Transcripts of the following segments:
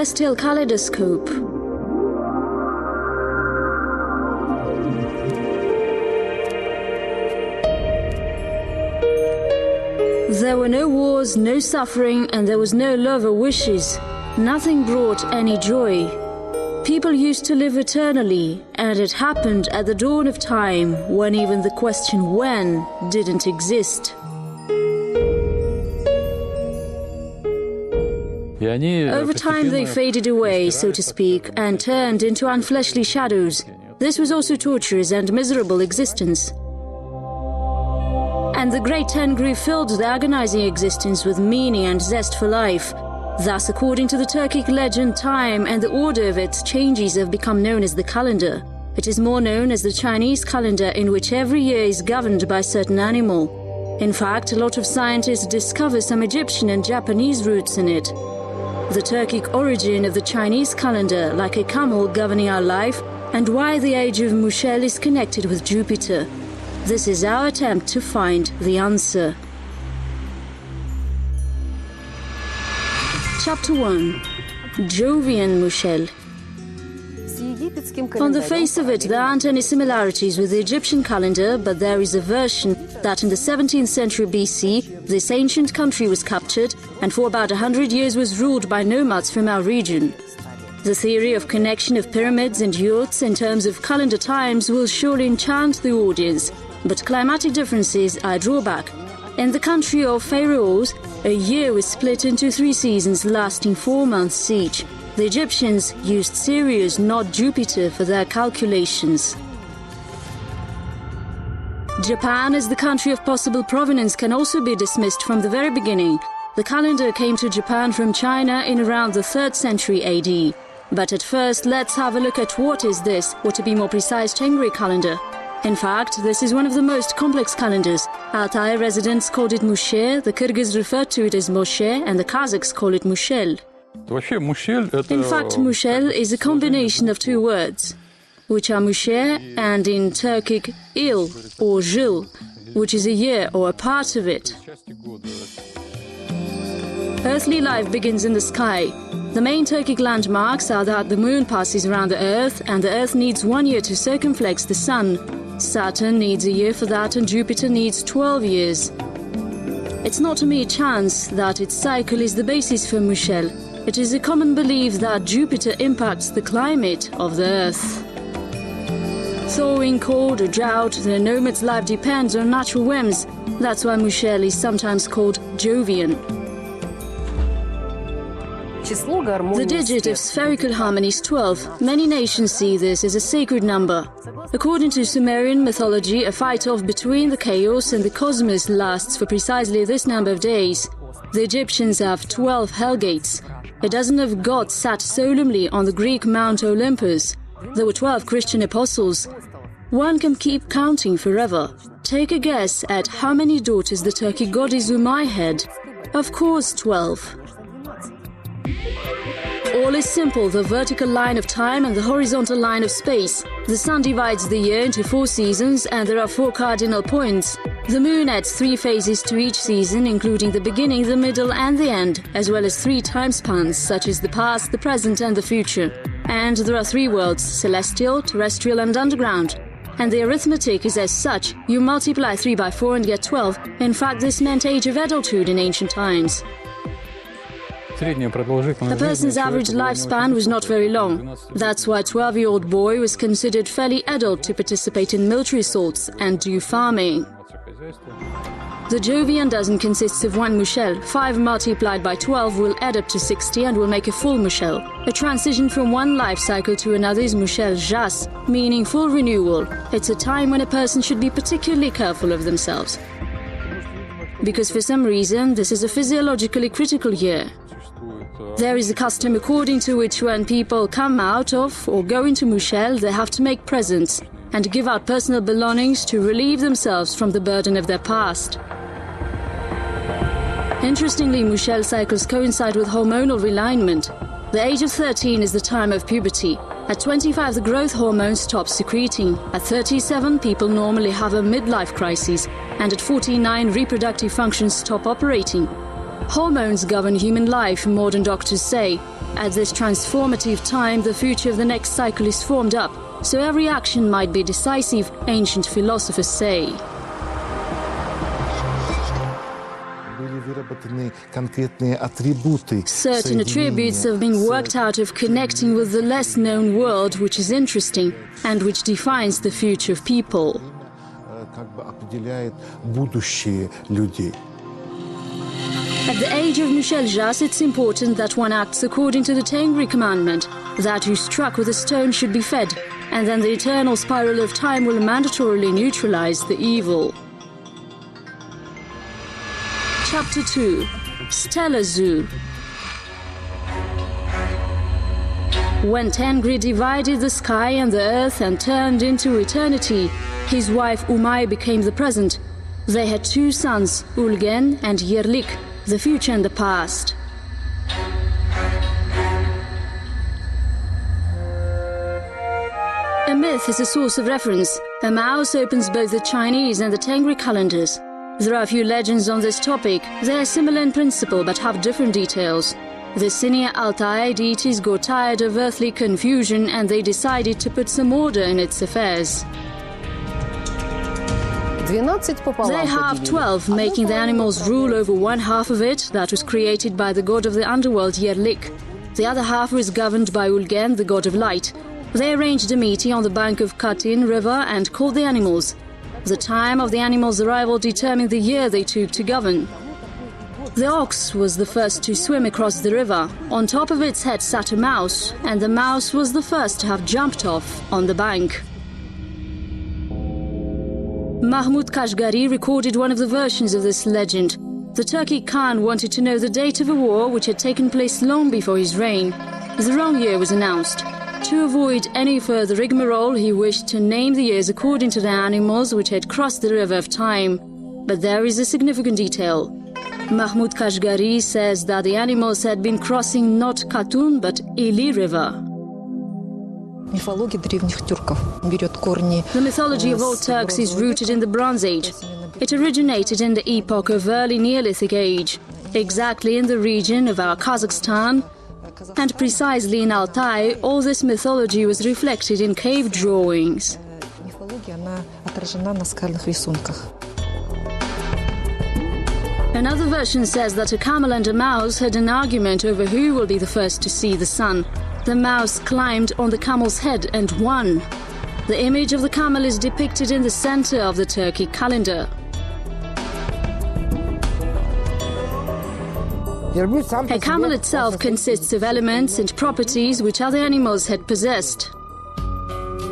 celestial kaleidoscope. There were no wars, no suffering, and there was no love or wishes. Nothing brought any joy. People used to live eternally, and it happened at the dawn of time, when even the question when didn't exist. Over time they faded away, so to speak, and turned into unfleshly shadows. This was also torturous and miserable existence. And the Great Tengri filled the agonizing existence with meaning and zest for life. Thus, according to the Turkic legend, time and the order of its changes have become known as the calendar. It is more known as the Chinese calendar, in which every year is governed by a certain animal. In fact, a lot of scientists discover some Egyptian and Japanese roots in it. The Turkic origin of the Chinese calendar, like a camel governing our life, and why the age of mushel is connected with Jupiter. This is our attempt to find the answer. Chapter 1. Jovian mushel. On the face of it, there aren't any similarities with the Egyptian calendar, but there is a version that in the 17th century BC, this ancient country was captured and for about 100 years was ruled by nomads from our region. The theory of connection of pyramids and yurts in terms of calendar times will surely enchant the audience, but climatic differences are a drawback. In the country of pharaohs, a year was split into 3 seasons lasting 4 months each. The Egyptians used Sirius, not Jupiter, for their calculations. Japan, as the country of possible provenance, can also be dismissed from the very beginning. The calendar came to Japan from China in around the 3rd century AD. But at first, let's have a look at what is this, or to be more precise, Tengri calendar. In fact, this is one of the most complex calendars. Altai residents called it mushel, the Kyrgyz referred to it as moshe, and the Kazakhs call it mushel. In fact, mushel is a combination of 2 words, which are mushe and in Turkic il or jil, which is a year or a part of it. Earthly life begins in the sky. The main Turkic landmarks are that the moon passes around the earth and the earth needs 1 year to circumflex the sun. Saturn needs a year for that and Jupiter needs 12 years. It's not a mere chance that its cycle is the basis for mushel. It is a common belief that Jupiter impacts the climate of the earth. Thawing, cold or drought, the nomad's life depends on natural whims. That's why mushel is sometimes called Jovian. The digit of spherical harmony is 12. Many nations see this as a sacred number. According to Sumerian mythology, a fight-off between the chaos and the cosmos lasts for precisely this number of days. The Egyptians have 12 hell gates. A dozen of gods sat solemnly on the Greek Mount Olympus. There were 12 Christian apostles. One can keep counting forever. Take a guess at how many daughters the Turkic god Izumai had. Of course, 12. All is simple, the vertical line of time and the horizontal line of space. The sun divides the year into 4 seasons and there are 4 cardinal points. The moon adds 3 phases to each season, including the beginning, the middle and the end, as well as 3 time spans, such as the past, the present and the future. And there are 3 worlds, celestial, terrestrial and underground. And the arithmetic is as such. You multiply 3 by 4 and get 12. In fact, this meant age of adulthood in ancient times. A person's average lifespan was not very long. That's why a 12-year-old boy was considered fairly adult to participate in military assaults and do farming. The Jovian dozen consists of 1 mushel. 5 multiplied by 12 will add up to 60 and will make a full mushel. A transition from one life cycle to another is mushel jas, meaning full renewal. It's a time when a person should be particularly careful of themselves. Because for some reason, this is a physiologically critical year. There is a custom according to which when people come out of or go into mushel, they have to make presents and give out personal belongings to relieve themselves from the burden of their past. Interestingly, mushel cycles coincide with hormonal realignment. The age of 13 is the time of puberty. At 25, the growth hormone stops secreting. At 37, people normally have a midlife crisis, and at 49, reproductive functions stop operating. Hormones govern human life, modern doctors say. At this transformative time, the future of the next cycle is formed up, so every action might be decisive, ancient philosophers say. Certain attributes have been worked out of connecting with the less-known world, which is interesting and which defines the future of people. At the age of mushel, it's important that one acts according to the Tengri commandment, that who struck with a stone should be fed, and then the eternal spiral of time will mandatorily neutralize the evil. Chapter 2. Stellar Zoo. When Tengri divided the sky and the earth and turned into eternity, his wife Umay became the present. They had two sons, Ulgen and Yerlik, the future and the past. A myth is a source of reference. A mouse opens both the Chinese and the Tengri calendars. There are a few legends on this topic. They are similar in principle but have different details. The senior Altai deities got tired of earthly confusion and they decided to put some order in its affairs. They halved 12, making the animals rule over one half of it that was created by the god of the underworld Yerlik. The other half was governed by Ulgen, the god of light. They arranged a meeting on the bank of Katin river and called the animals. The time of the animals' arrival determined the year they took to govern. The ox was the first to swim across the river. On top of its head sat a mouse, and the mouse was the first to have jumped off on the bank. Mahmud Kashgari recorded one of the versions of this legend. The Turkic Khan wanted to know the date of a war which had taken place long before his reign. The wrong year was announced. To avoid any further rigmarole, he wished to name the years according to the animals which had crossed the river of time. But there is a significant detail. Mahmud Kashgari says that the animals had been crossing not Katun but Ili River. The mythology of old Turks is rooted in the Bronze Age. It originated in the epoch of early Neolithic age, exactly in the region of our Kazakhstan, and precisely in Altai, all this mythology was reflected in cave drawings. Another version says that a camel and a mouse had an argument over who will be the first to see the sun. The mouse climbed on the camel's head and won. The image of the camel is depicted in the center of the Turkic calendar. A camel itself consists of elements and properties which other animals had possessed.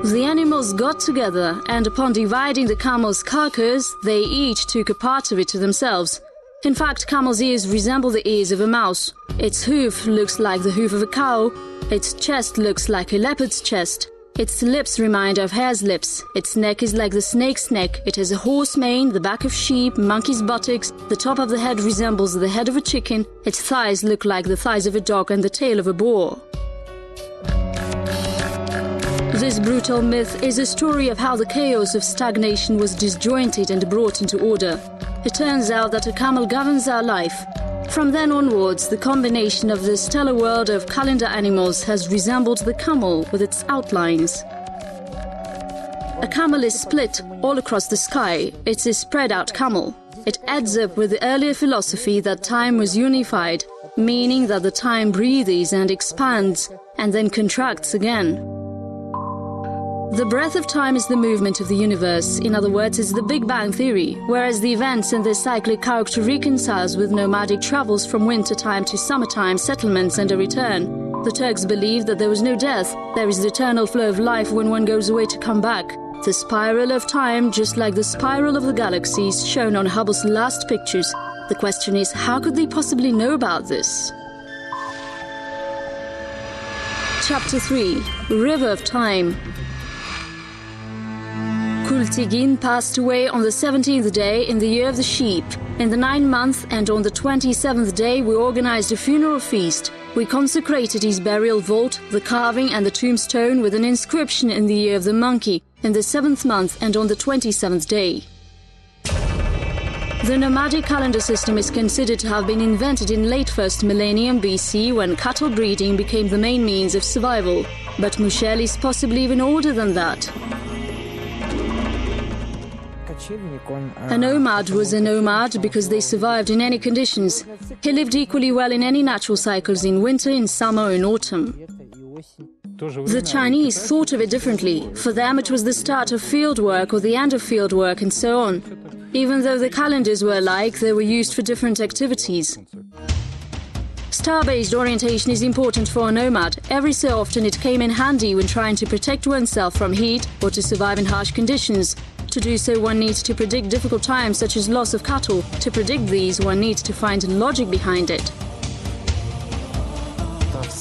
The animals got together, and upon dividing the camel's carcass, they each took a part of it to themselves. In fact, camel's ears resemble the ears of a mouse. Its hoof looks like the hoof of a cow. Its chest looks like a leopard's chest. Its lips remind of hare's lips. Its neck is like the snake's neck. It has a horse mane, the back of sheep, monkey's buttocks. The top of the head resembles the head of a chicken. Its thighs look like the thighs of a dog and the tail of a boar. This brutal myth is a story of how the chaos of stagnation was disjointed and brought into order. It turns out that a camel governs our life. From then onwards, the combination of the stellar world of calendar animals has resembled the camel with its outlines. A camel is split all across the sky. It's a spread-out camel. It adds up with the earlier philosophy that time was unified, meaning that the time breathes and expands, and then contracts again. The breath of time is the movement of the universe. In other words, it's the Big Bang Theory, whereas the events in this cyclic character reconciles with nomadic travels from wintertime to summertime, settlements and a return. The Turks believe that there was no death. There is the eternal flow of life when one goes away to come back. The spiral of time, just like the spiral of the galaxies shown on Hubble's last pictures. The question is, how could they possibly know about this? Chapter 3. River of Time. Kultigin passed away on the 17th day in the year of the sheep. In the 9th month and on the 27th day we organized a funeral feast. We consecrated his burial vault, the carving and the tombstone with an inscription in the year of the monkey, in the 7th month and on the 27th day. The nomadic calendar system is considered to have been invented in late 1st millennium BC when cattle breeding became the main means of survival. But mushel is possibly even older than that. A nomad was a nomad because they survived in any conditions. He lived equally well in any natural cycles in winter, in summer, in autumn. The Chinese thought of it differently. For them it was the start of field work or the end of field work and so on. Even though the calendars were alike, they were used for different activities. Star-based orientation is important for a nomad. Every so often it came in handy when trying to protect oneself from heat or to survive in harsh conditions. To do so, one needs to predict difficult times such as loss of cattle. To predict these, one needs to find logic behind it.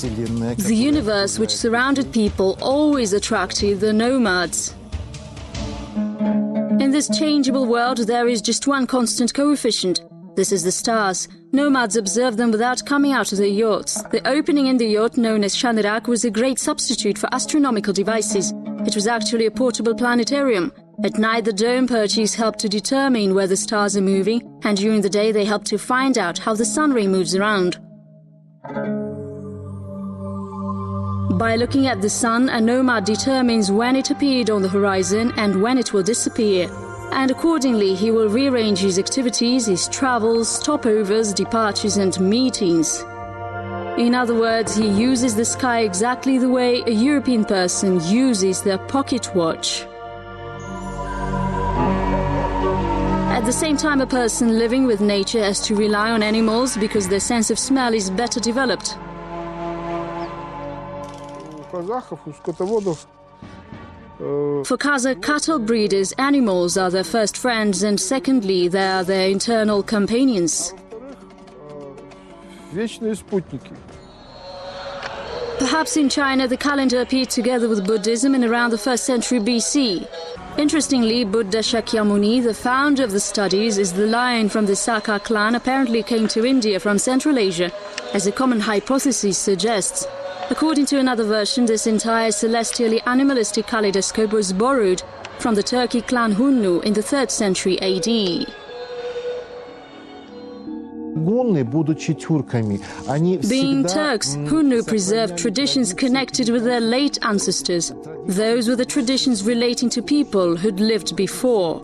The universe which surrounded people always attracted the nomads. In this changeable world, there is just one constant coefficient. This is the stars. Nomads observe them without coming out of their yachts. The opening in the yacht, known as Chandrak, was a great substitute for astronomical devices. It was actually a portable planetarium. At night, the dome perches help to determine where the stars are moving, and during the day they help to find out how the sun ray moves around. By looking at the sun, a nomad determines when it appeared on the horizon and when it will disappear. And accordingly, he will rearrange his activities, his travels, stopovers, departures and meetings. In other words, he uses the sky exactly the way a European person uses their pocket watch. At the same time, a person living with nature has to rely on animals because their sense of smell is better developed. For Kazakh cattle breeders, animals are their first friends, and secondly, they are their internal companions. Perhaps in China, the calendar appeared together with Buddhism in around the 1st century BC. Interestingly, Buddha Shakyamuni, the founder of the studies, is the lion from the Saka clan, apparently came to India from Central Asia, as a common hypothesis suggests. According to another version, this entire celestially animalistic kaleidoscope was borrowed from the Turkic clan Hunnu in the 3rd century AD. Being Turks, Hunnu preserved traditions connected with their late ancestors. Those were the traditions relating to people who'd lived before.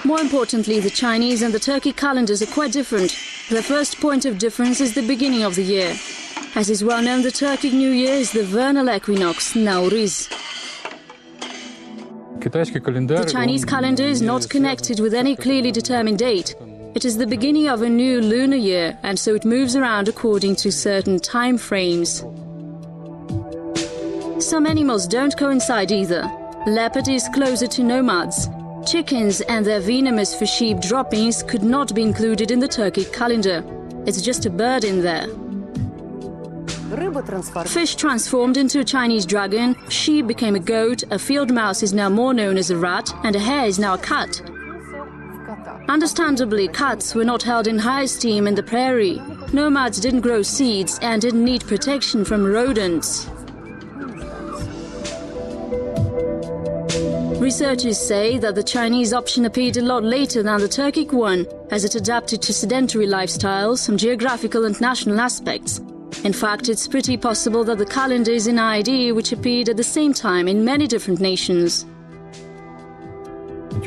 More importantly, the Chinese and the Turkic calendars are quite different. The first point of difference is the beginning of the year. As is well known, the Turkic New Year is the vernal equinox, Nauriz. The Chinese calendar is not connected with any clearly determined date. It is the beginning of a new lunar year, and so it moves around according to certain time frames. Some animals don't coincide either. Leopard is closer to nomads. Chickens and their venomous for sheep droppings could not be included in the Turkic calendar. It's just a bird in there. Fish transformed into a Chinese dragon, sheep became a goat, a field mouse is now more known as a rat, and a hare is now a cat. Understandably, cats were not held in high esteem in the prairie. Nomads didn't grow seeds and didn't need protection from rodents. Researchers say that the Chinese option appeared a lot later than the Turkic one, as it adapted to sedentary lifestyles, some geographical and national aspects. In fact, it's pretty possible that the calendar is an idea which appeared at the same time in many different nations.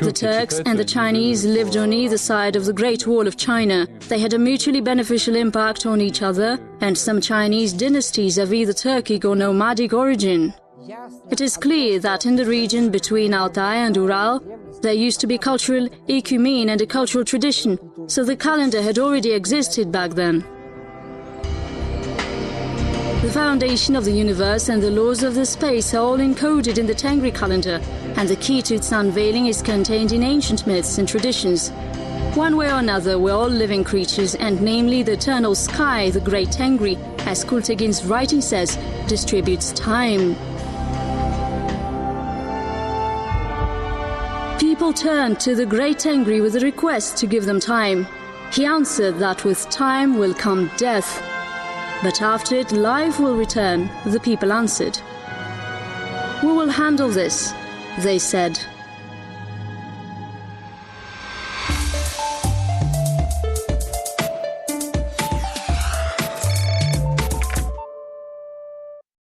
The Turks and the Chinese lived on either side of the Great Wall of China. They had a mutually beneficial impact on each other, and some Chinese dynasties have either Turkic or nomadic origin. It is clear that in the region between Altai and Ural, there used to be cultural ecumene and a cultural tradition, so the calendar had already existed back then. The foundation of the universe and the laws of the space are all encoded in the Tengri Calendar, and the key to its unveiling is contained in ancient myths and traditions. One way or another, we're all living creatures, and namely the eternal sky, the Great Tengri, as Kultegin's writing says, distributes time. People turned to the Great Tengri with a request to give them time. He answered that with time will come death. But after it, life will return, the people answered. We will handle this, they said.